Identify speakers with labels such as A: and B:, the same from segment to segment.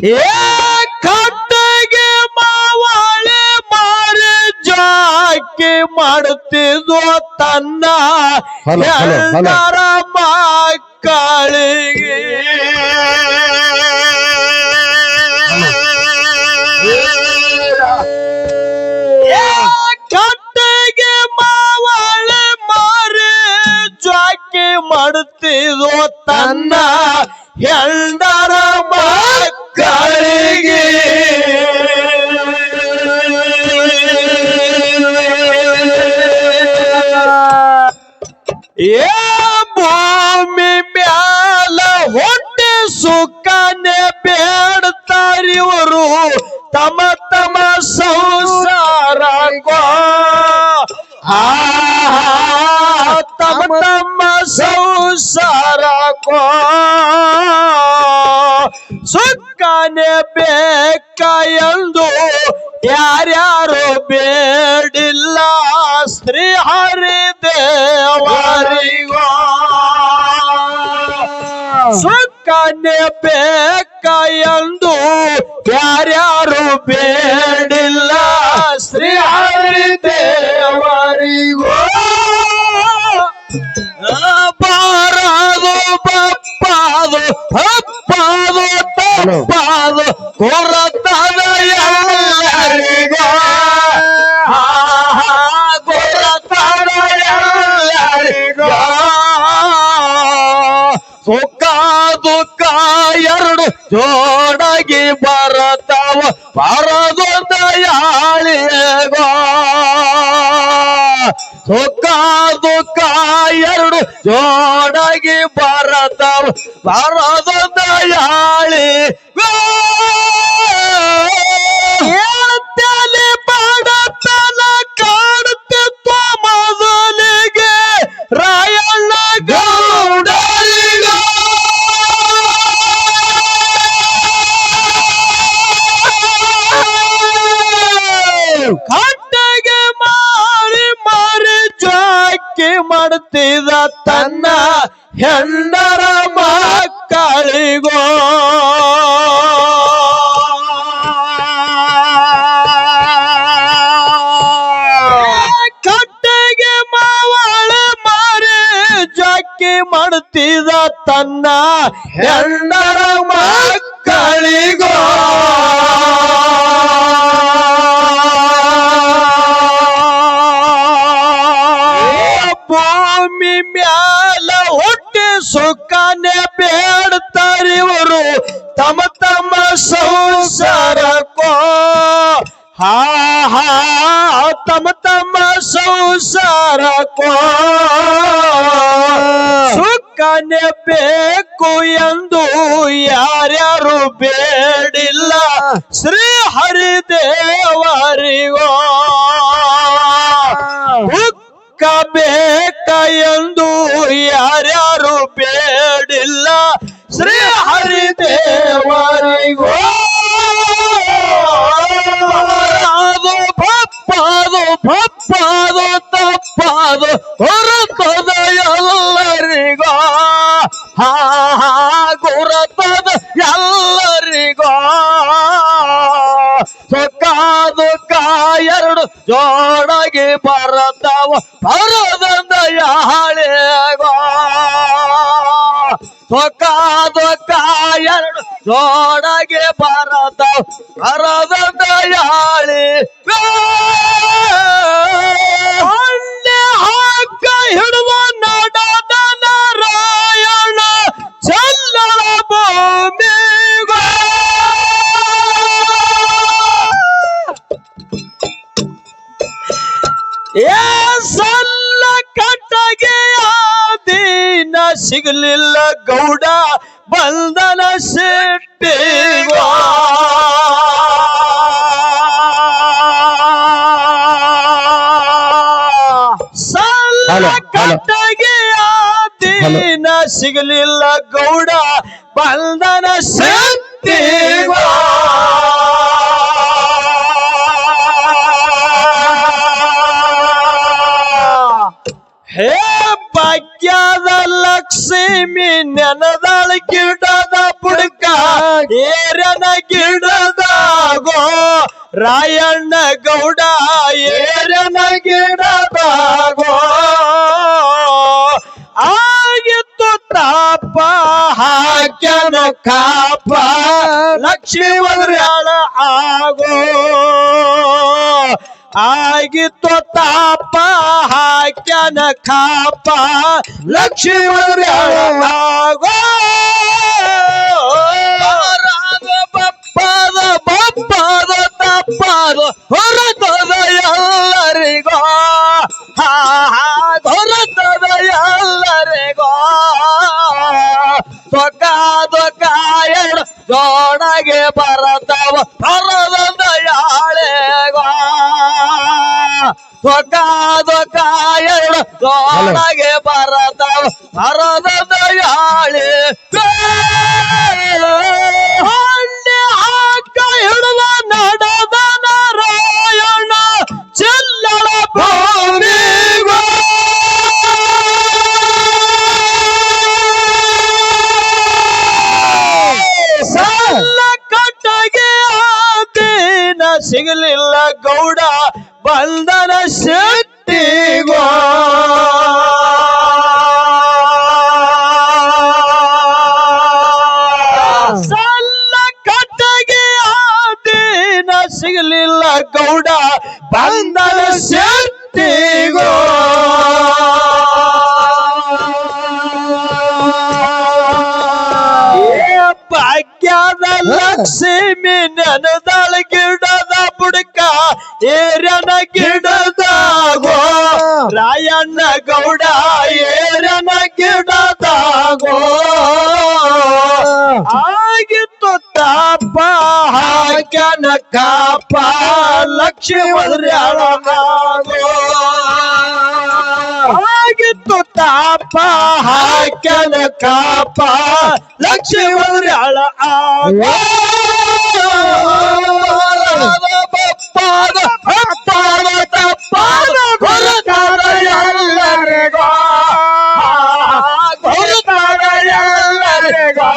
A: ಏ ಕಟ್ಟಿಗೆ ಮಾವಾಳೆ ಮಾರಿ ಜಾಕಿ ಮಾಡುತ್ತಿದ್ದು ತನ್ನ ಎಲ್ಲರ ಮಕ್ಕಳಿಗೆ ಕಟ್ಟಿಗೆ ಮಾವಾಳೆ ಮಾರಿ ಜಾಕಿ ಮಾಡುತ್ತಿದ್ದು ತನ್ನ ಎಲ್ಲರ ಮಕ್ಕಳಿಗೆ ಏ ಭೂಮಿ ಮ್ಯಾಲ ಹೊಟ್ಟೆ ಸುಖನೆ ಬೇಡ್ತಾರಿವರು ತಮ್ಮ ತಮ್ಮ ಸಂಸಾರ ತಮ್ಮ ತಮ್ಮ ಸಂಸಾರ ಸುಖನೆ ಬೇಕ ಎಂದು ಯಾರ್ಯಾರು ಬೇಡಿಲ್ಲ ಶ್ರೀ ಹರಿದೇವರಿಗೋ ಸುಖನೆ ಬೇಕ ಎಂದು ಯಾರ್ಯಾರು ಬೇಡಿಲ್ಲ ಶ್ರೀ ಹರಿದೇವರಿಗೋ ಬಾರದು ಬಪ್ಪಾದು ಹಪ್ಪಾದು ತಪ್ಪಾದು ಕೊರತದ ಎಲ್ಲರಿಗೋ ಕೊರತದ ಎಲ್ಲರಿಗೋ ಸುಖ ದುಃಖ ಎರಡು ಜೋಡಾಗಿ ಬರತಾವ ಬರದು ದಯಾಳಿಗೋ ಸುಖ ದುಃಖ ಎರಡು ಜೋಡಾಗಿ ಬರತಾವ ಬರದು ದಯಾಳಿ ಹೇಳ್ತೇನೆ ಬಡತನ ಕಾಡುತ್ತಿತ್ತು ಮೊದಲಿಗೆ ರಾಯಣ್ಣ ಗೌಡರಿಗ ಕಟ್ಟಿಗೆ ಮಾರಿ ಮಾರಿ ಜಾಕಿ ಮಾಡುತ್ತಿದ್ದ ತನ್ನ ಹೆಂಡರ ಮಕ್ಕಳಿಗೋ ಕಟ್ಟಿಗೆ ಮಾವಳೆ ಮಾರಿ ಜಾಕಿ ಮಾಡುತ್ತಿದ್ದ ತನ್ನ ಹೆಂಡರ ಮಕ್ಕಳಿಗೋ ಭೂಮಿ ಮ್ಯಾಲ ಹೊಟ್ಟೆ ಸುಖನೆ ಬೇಡ್ತಾರಿವರು ತಮ್ಮ ತಮ್ಮ ಸಂಸಾರಕ್ಕೋ ತಮ್ಮ ತಮ್ಮ ಸಂಸಾರಕ್ಕೋ ಸುಖನೆ ಬೇಕು ಎಂದು ಯಾರ್ಯಾರು ಬೇಡಿಲ್ಲ ಶ್ರೀ ಹರಿದೇವರಿಗೋ ಬೇಕ ಎಂದು ಯಾರ್ಯಾರು ಬೇಡಿಲ್ಲ ಶ್ರೀ ಹರಿದೇವರಿಗೋ ಅದು ಭಪ್ಪಾದು ಭಪ್ಪಾದು ತಪ್ಪಾದು ಹೊರತದ ಎಲ್ಲರಿಗೋ ಗುರತದ ಎಲ್ಲರಿಗೋ ಸುಖ ದುಃಖ ಎರಡು ಜೋಡಾಗಿ ಬರತಾವ ಬರದಂದ ಯಾಳಿಗೋ ಸುಖ ದುಃಖ ಎರಡು ಜೋಡಾಗಿ ಬರತಾವ ಬರದಂದ ಯಾಳಿ ಹಾಕ ಹಿಡುವ ನಡದ ನಾರಾಯಣ ಚಲ್ಲಳ ಭೂಮಿಗೋ ಸಲ್ಲ ಕಟ್ಟಗೆ ಆದೀನ ಸಿಗಲಿಲ್ಲ ಗೌಡ ಬಂಧನ ಸಿಟ್ಟಿಗೋ ಸಲ್ಲ ಕಟ್ಟಗೆ ಆದೀನ ಸಿಗಲಿಲ್ಲ ಗೌಡ ಬಂಧನ ಸಿಟ್ಟಿಗೋ ಹೇ ಭಾಗ್ಯದಲ್ಲ ಲಕ್ಷ್ಮಿ ನೆನದಾಳ ಗಿಡದ ಬುಡಕ ಏರನ ಗಿಡದಾಗೋ ರಾಯಣ್ಣ ಗೌಡ ಏರನ ಗಿಡದಾಗೋ ಆಗಿತ್ತು ತಾಪ ಹಾಕ್ಯನ ಕಾಪ ಲಕ್ಷ್ಮೀ ಒದರ್ಯಾಳ ಆಗೋ ಆಗಿತ್ತು ತಾಪ ಹಾಕ್ಯನ ಕಾಪ ಲಕ್ಷ್ಮೀ ಒದರ್ಯಾಳ ಆಗೋ ಬಪ್ಪದ ಬಪ್ಪದ ತಪ್ಪದ ಹೊರತದ ಎಲ್ಲರಿಗೋ ಹೊರತದ ಎಲ್ಲರಿಗೋ ಸೊಕ್ಕಾಯಣ ಜೋಡಗೆ ಬರತವ ಹೊರದಂದ ಯಾಳೆಗೋ ಸೊಕ್ಕಾಯಣ ಜೋಡಗೆ ಬರತವ ಹೊರದಂದ ಯಾಳೆ ಹಾಕ ಹಿಡಿದ ನಡೆದ ನಾರಾಯಣ ಚೆಲ್ಲಳ ಭೂಮಿಗೋ ಸಲ್ಲ ಕಟ್ಟಗೆ ಆದೇನ ಸಿಗಲಿಲ್ಲ ಗೌಡ ಬಂದನ ಶಕ್ತಿಗೋ ಸಿಗಲಿಲ್ಲ ಗೌಡ ಬಂದನ ಶಕ್ತಿಗೋ ಭಾಗ್ಯದ ಲಕ್ಷ್ಮಿ ನೆನದಾಳ ಗಿಡದ ಬುಡಕ ಏರನ ಗಿಡದಾಗೋ ರಾಯಣ್ಣ ಗೌಡ ಏರನ ಗಿಡದಾಗೋ ಆಗಿತ್ತು ತಾಪ ಹಾಕ್ಯನ ಕಾಪ ಲಕ್ಷ್ಮೀ ಒದರ್ಯಾಳ ಆಗೋ ಆಗಿತ್ತು ತಾಪ ಹಾಕ್ಯನ ಕಾಪ ಲಕ್ಷ್ಮೀ ಒದರ್ಯಾಳ ಆಗೋ ಬಪ್ಪದ ಬಪ್ಪದ ತಪ್ಪದ ಹೊರತಾದ ಎಲ್ಲರಿಗೋ ಹೊರತಾದ ಎಲ್ಲರಿಗೋ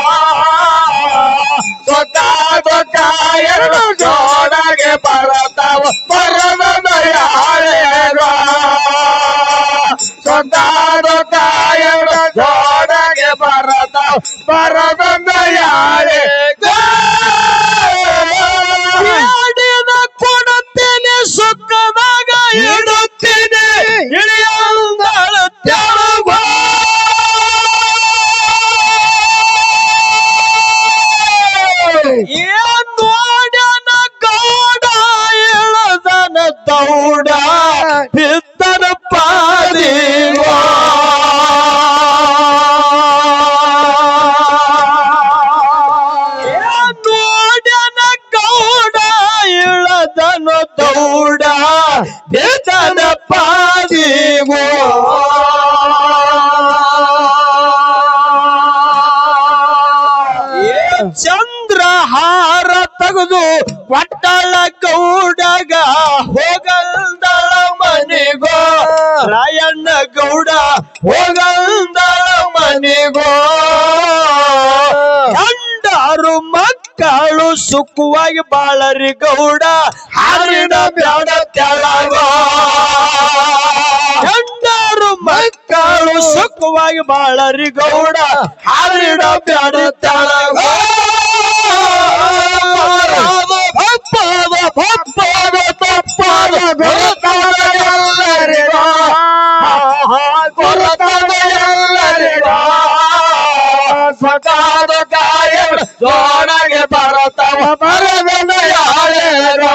A: ಸೊಕ್ಕಾಯಣ ಜೋಡಗೆ ಬರತವ ಬರದ ಯಾಳೆಗೋ ಸೊಕ್ಕಾಯಣ ಜೋಡಗೆ ಬರತವ ಬರದ ಯಾಳೆಗೋ ಕೊಡುತ್ತೇನೆ ಸುಖದಾಗ ಇಡುತ್ತೇನೆ ಇಳಿಯಂದಳ ತೆಳಗೋ ನೋಡನ ಗೌಡ ಇಳದನ ದೌಡ ಬಿದ್ದನ ಪಾದಿಗೋ ನೋಡನ ಗೌಡ ಇಳದನ ದೌಡ ಬಿದ್ದನ ಪಾದಿಗೋ ಚಂದ್ರಹಾರ ತೆಗೆದು ಒಟ್ಟಳ ಗೌಡಗ ಹೋಗಲ್ದಳ ಮನೆಗೋ ರಾಯಣ್ಣ ಗೌಡ ಹೋಗಲ್ದಳ ಮನೆಗೋ ಗಂಡರು ಮಕ್ಕಳು ಸುಖವಾಗಿ ಬಾಳರಿ ಗೌಡ ಹಾರಿನ ಬ್ಯಾಡ ತೆಳಗೋ ಗಂಡರು ಮಕ್ಕಳು ಸುಖವಾಗಿ ಬಾಳರಿ ಗೌಡ ಹಾರಿನ ಬ್ಯಾಡ ತೆಳಗೋ ಭಪ್ಪದ ಭಪ್ಪದ ತಪ್ಪದ ಗೊರತಾದ ಎಲ್ಲರಿಗೋ ಗೊರತಾದ ಎಲ್ಲರಿಗೋ ಸೊಕ್ಕಾದ ಕಾಯಣ ಜೋಡಗೆ ಬರತವ ಬರದನ ಯಾಳೆಗೋ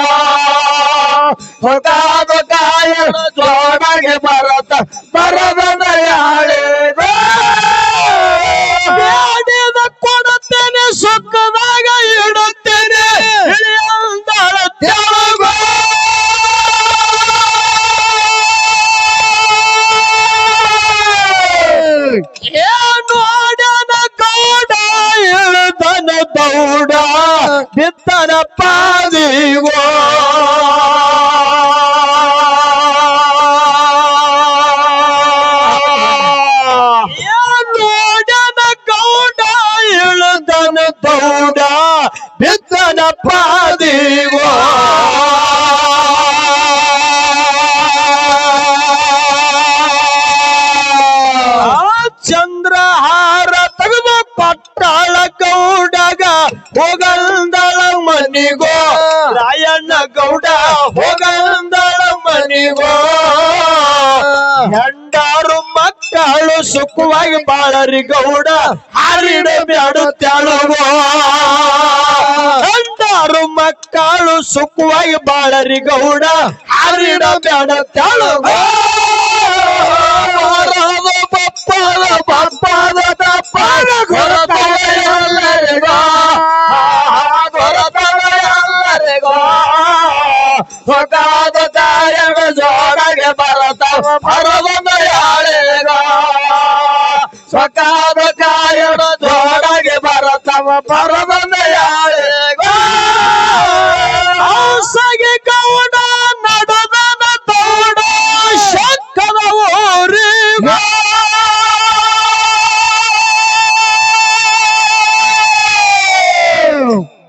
A: ಸೊಕ್ಕಾದ ಕಾಯಣ ಜೋಡಗೆ ಬರತ ಬರದನ ಯಾಳೆಗೋ ಬೇಡಿದ ಕೊಡುತ್ತೇನೆ ಸುಖದಾಗ ಇಡುತ್ತೇನೆ ಇಳಿಯಂದಳ ತೆಳಗೋ ನೋಡನ ಗೌಡ ಇಳದನ ದೌಡ ಬಿದ್ದನ ಪಾದಿಗೋ ದೌಡ ಬಿದ್ದನ ಪಾದಿಗೋ ಚಂದ್ರಹಾರ ತೆಗೆದು ಪಟ್ಟಾಳ ಗೌಡಗ ಹೋಗಂದಳ ಮನಿಗೋ ರಾಯಣ್ಣ ಗೌಡ ಹೋಗಂದಳ ಮನಿಗೋ ಹೆಂಡಾರು ಮಕ್ಕಳು ಸುಖವಾಗಿ ಬಾಳರಿ ಗೌಡ ಹಾರಿಡ ಬ್ಯಾಡುತ್ತಾಳುಗೋ ಹೆಂಡಾರು ಮಕ್ಕಳು ಸುಖವಾಗಿ ಬಾಳರಿ ಗೌಡ ಹಾರಿಡ ಬ್ಯಾಡುತ್ತಾಳುಗೋ ಬಪ್ಪದ ತಪ್ಪದ ಗೊರತಳೆಯಲ್ಲರಿಗೋ ಗೊರತಳೆಯಲ್ಲರಿಗೋ ಹೊಗಾದ ತಾಯಗ ಜೋಡಗೆ ಬರತವ ಬರದೊಂದ ಯಾಳೆಗೋ ಸ್ವಕಾದ ಕಾಯಡ ಜೋಡಗೆ ಬರತವ ಬರದೊಂದ ಯಾಳೆಗೋ ಹೌಸಗೆ ಗೌಡ ನಡುದನ ತೌಡ ಶಕ್ಕದ ಊರಿಗೋ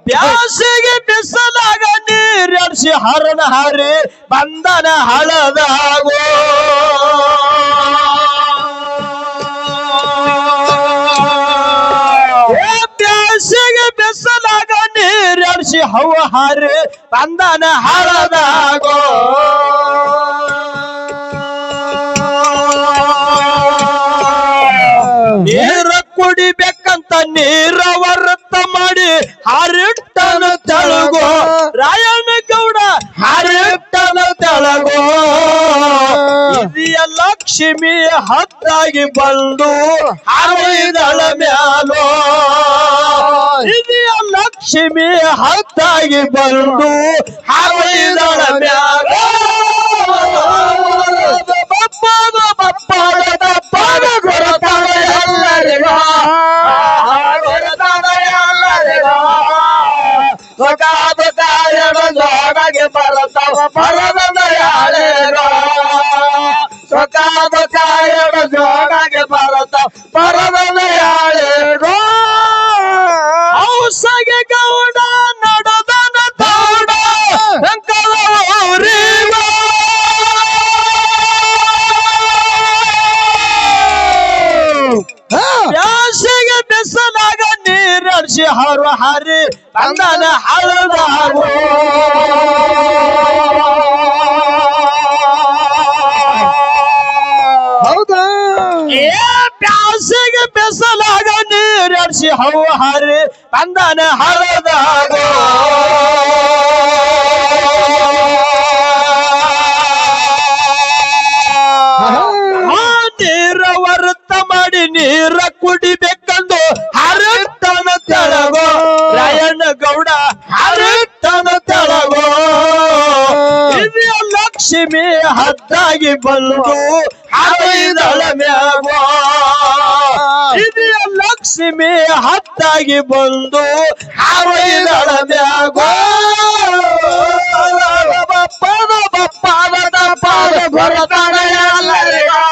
A: ಬ್ಯಾಸಿಗೆ ಬಿಸಲಾಗ ನೀರಡಿಸಿ ಹರಣ ಹಾರಿ ಬಂದನ ಹಳದಾಗೋ ಬ್ಯಾಸಿಗೆ ಬಿಸಲಾಗ ನೀರಡಿಸಿ ಹವ ಹಾರಿ ಬಂದನ ಹಳದಾಗೋ ನೀರ ಕುಡಿಬೇಕಂತ ನೀರ ವರ್ತ ಮಾಡಿ ಹಾರಿಟ್ಟನ ತೆಳಗೋ ರಾಯಣ್ಣ ಗೌಡ ಹಾರಿಟ್ಟನ ತೆಳಗೋ ಇದೆಯ ಲಕ್ಷ್ಮಿ ಹತ್ತಾಗಿ ಬಂದು ಹಾರಿದಳ ಮ್ಯಾಲೋ ಇದೆಯ ಲಕ್ಷ್ಮಿ ಹತ್ತಾಗಿ ಬಂದು ಹಾರಿದಳ ಮ್ಯಾಲೋ ಬಪ್ಪದ ಬಪ್ಪದ ತಪ್ಪದ ಗೊರತಳೆ ಎಲ್ಲರಿಗೋ ಹೊಗಾದ ಕಾಯಡ ಜೋಡಗೆ ಬರತವ ಬರದಂದ ಯಾಳೆಗೋ ಹೊಗಾದ ಕಾಯಡ ಜೋಡಗೆ ಬರತವ ಬರದಂದ ಯಾಳೆಗೋ ಹೌಸಗೆ ಗೌಡ ನಡದನ ತೌಡ ಅಂಕದ ಊರಿಗೋ ಬ್ಯಾಸಿಗೆ ಬಿಸಲಾಗ ನೀರಡಿಸಿ ಹರು ಹಾರಿ ಬಂದನ ಹಳದಾಗೋ ಹೌದಾ ಬ್ಯಾಸಿಗೆ ಬಿಸಲಾಗ ನೀರಡಿಸಿ ಹವ ಹಾರಿ ಬಂದನ ಹಳದಾಗೋ ನೀರ ವರ್ತ ಮಾಡಿ ನೀರ ಕುಡಿಬೇಕಂದು ಹರಟ್ಟನ ತೆಳಗೋ ರಾಯಣ್ಣ ಗೌಡ ಹರಟ್ಟನ ತೆಳಗೋ ಇದೆಯ ಲಕ್ಷ್ಮಿ ಹದ್ದಾಗಿ ಬಂದು ಹಾರಿದಳ ಮ್ಯಾಗೋ ಇದೆಯ ಲಕ್ಷ್ಮಿ ಹತ್ತಾಗಿ ಬಂದು ಹಾರಿದಳ ಮ್ಯಾಗೋ ಬಪ್ಪದ ಬಪ್ಪದ ತಪ್ಪದ ಗೊರತಳೆಯಲ್ಲರಿಗೋ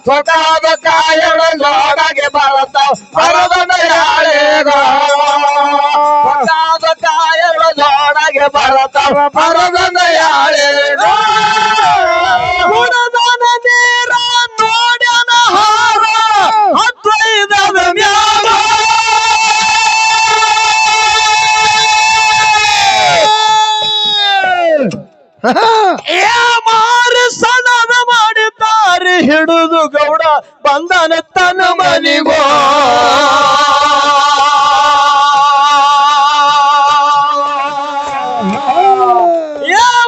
A: ಹೊಗಾದ ಕಾಯಡ ಜೋಡಗೆ ಬರತವ ಬರದನ ಯಾಳೆಗೋ ಹೊಗಾದ ಕಾಯಡ ಜೋಡಗೆ ಬರತವ ಬರದನ ಯಾಳೆಗೋ ಹುಡದನ ನೀರ ನೋಡ್ಯನ ಹಾರ ಅದ್ವೈತದ ಮ್ಯಾಲ ಮಾರಿ ಸಣದ ಮಾಡಿದ್ದಾರೆ ಹಿಡಿದು ಗೌಡ ಬಂದನ ತನ್ನ ಮನಿಗೋ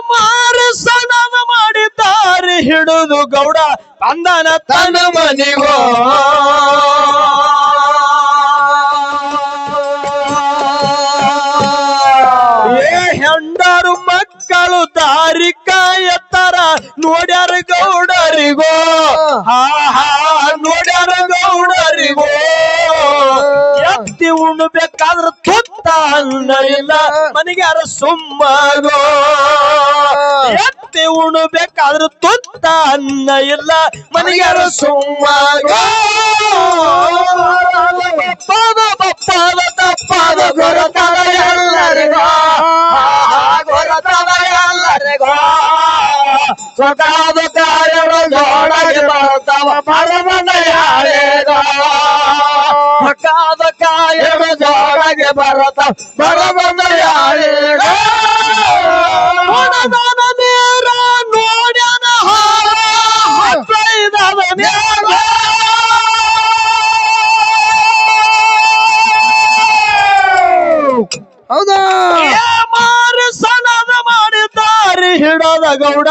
A: ಮಾರಿ ಸಣದ ಮಾಡಿದ್ದಾರೆ ಹಿಡಿದು ಗೌಡ ಬಂದನ ತನ್ನ ಮನಿಗೋ ಹೆಂಡರು ಮಕ್ಕಳು ದಾರಿ ಕಾಯತ್ತಾರ ನೋಡ್ಯಾರ ಗೌಡರಿಗೋ ಹಾ ಹಾ ನೋಡ್ಯಾರ ಗೌಡರಿಗೋ ಎತ್ತಿ ಉಣ್ಬೇಕಾದ್ರ ತುತ್ತ ಅನ್ನ ಇಲ್ಲ ಮನಿಗ್ಯಾರ ಸುಮ್ಮಗೋ ಎತ್ತಿ ಉಣಬೇಕಾದ್ರೆ ತುತ್ತ ಅನ್ನ ಇಲ್ಲ ಮನೆಗಾರ ಸುಮ್ಮಾಗ ಪಾದ ಬಪ್ಪಾದ ತಪ್ಪಾದ ಗೊರತನ ಎಲ್ಲರಿಗೋ ಗೊರತನ ಎಲ್ಲರಿಗೋ ಸ್ವತಃ ಕಾರ್ಯಗಳು ಜೋಡಾಗಿ ಬರ್ತಾವ ಪರಮನ ಯಾರೇಗ ಕಾದ ಕಾಯಗಳು ಜೋಡಾಗಿ ಬರ್ತಾವ ಪರಮನ ಯಾರೇಗ ನೋಡದಾನ ನೇರ ನೋಡ್ಯಾನ ಹಾರ ಹತ್ತೈದಾದ ನೇರ
B: ಹೌದಾ
A: ಮಾರು ಸಣದ ಮಾಡಿದ್ದಾರೆ ಹಿಡದ ಗೌಡ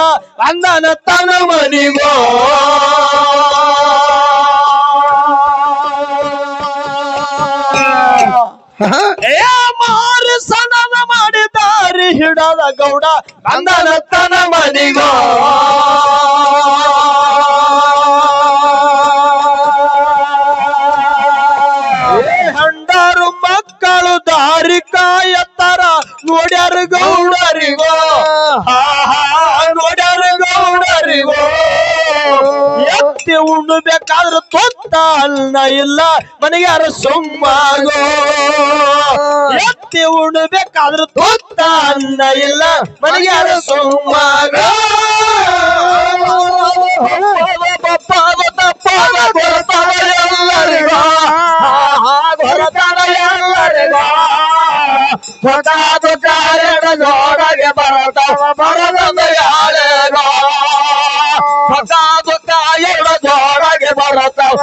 A: ಅಂದನ ತನ ಮನಿಗೋ ಮಾರು ಸಣದ ಮಾಡಿದ್ದಾರೆ ಹಿಡದ ಗೌಡ ಅಂದನ ತನ ಮನಿಗೋ ಹಂಡಾರು ಮಕ್ಕಳು ದಾರಿ ಕಾಯತ್ತಾರ ನೋಡ್ಯಾರ ಗೌಡರಿಗೋ ನೋಡ್ಯಾರ ಗೌಡರಿಗೋ ಎತ್ತಿ ಉಣ್ಣಬೇಕಾದ್ರೆ ತೊತ್ತ ಅನ್ನ ಇಲ್ಲ ಮನೆಗಾರ ಸುಮ್ಮಾಗೋ ಎತ್ತಿ ಉಣ್ಣಬೇಕಾದ್ರೆ ತೊತ್ತ ಅನ್ನ ಇಲ್ಲ ಮನೆಗಾರ ಸುಮ್ಮಾಗೋ ಬಪ್ಪಾದ ತಪ್ಪಾದ ಗೊರತಾನ ಎಲ್ಲರಿಗೋ ಗೊರತಾನ ಎಲ್ಲರಿಗೋ ಸ್ವತಃ ಕಾರ್ಯದ ಜೋಡಗೆ ಬರತಾವ ಬರದಂದ ಯಾರೇಗೋ ಸ್ವತಃ ಕಾರ್ಯದ ಜೋಡಗೆ ಬರತಾವ